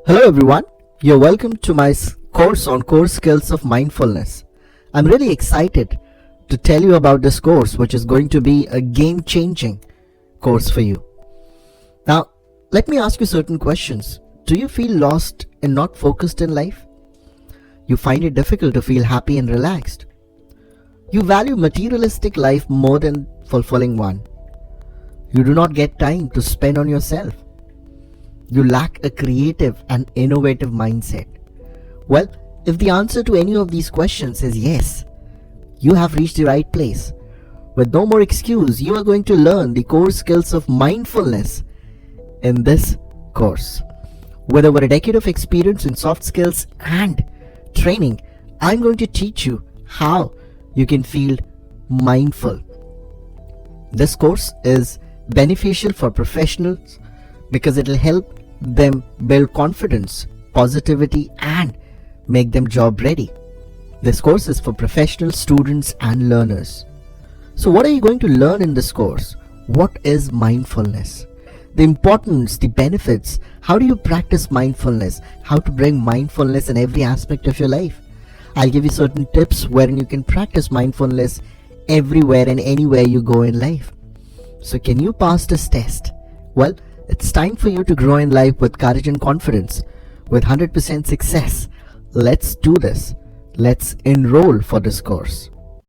Hello everyone, you're welcome to my course on core skills of mindfulness. I'm really excited to tell you about this course, which is going to be a game-changing course for you. Now, let me ask you certain questions. Do you feel lost and not focused in life? You find it difficult to feel happy and relaxed. You value materialistic life more than fulfilling one. You do not get time to spend on yourself. You lack a creative and innovative mindset. Well, if the answer to any of these questions is yes, you have reached the right place. With no more excuse, you are going to learn the core skills of mindfulness in this course. With over a decade of experience in soft skills and training, I'm going to teach you how you can feel mindful. This course is beneficial for professionals because it will help them build confidence, positivity, and make them job ready. This course is for professional students and learners. So what are you going to learn in this course? What is mindfulness? The importance, the benefits, how do you practice mindfulness, how to bring mindfulness in every aspect of your life. I'll give you certain tips wherein you can practice mindfulness everywhere and anywhere you go in life. So can you pass this test? Well, it's time for you to grow in life with courage and confidence, with 100% success. Let's do this. Let's enroll for this course.